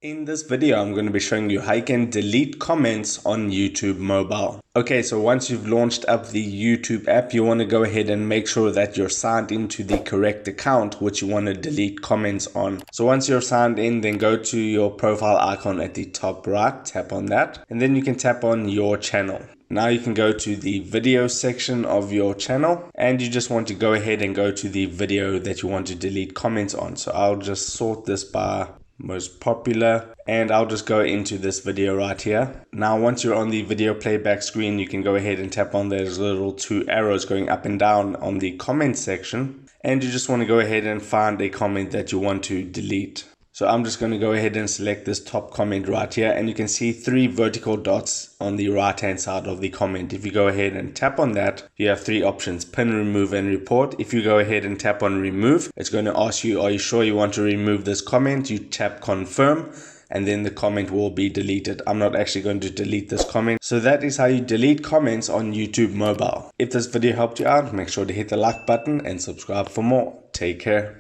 In this video, I'm going to be showing you how you can delete comments on YouTube mobile. Okay, so once you've launched up the YouTube app, you want to go ahead and make sure that you're signed into the correct account, which you want to delete comments on. So once you're signed in, then go to your profile icon at the top right, tap on that, and then you can tap on your channel. Now you can go to the video section of your channel and you just want to go ahead and go to the video that you want to delete comments on. So I'll just sort this by most popular and I'll just go into this video right here. Now once you're on the video playback screen, you can go ahead and tap on those little two arrows going up and down on the comment section, and you just want to go ahead and find a comment that you want to delete. So I'm just going to go ahead and select this top comment right here, and you can see three vertical dots on the right hand side of the comment. If you go ahead and tap on that, you have three options: pin, remove, and report. If you go ahead and tap on remove, it's going to ask you, are you sure you want to remove this comment? You tap confirm, and then the comment will be deleted. I'm not actually going to delete this comment. So that is how you delete comments on YouTube mobile. If this video helped you out, make sure to hit the like button and subscribe for more. Take care.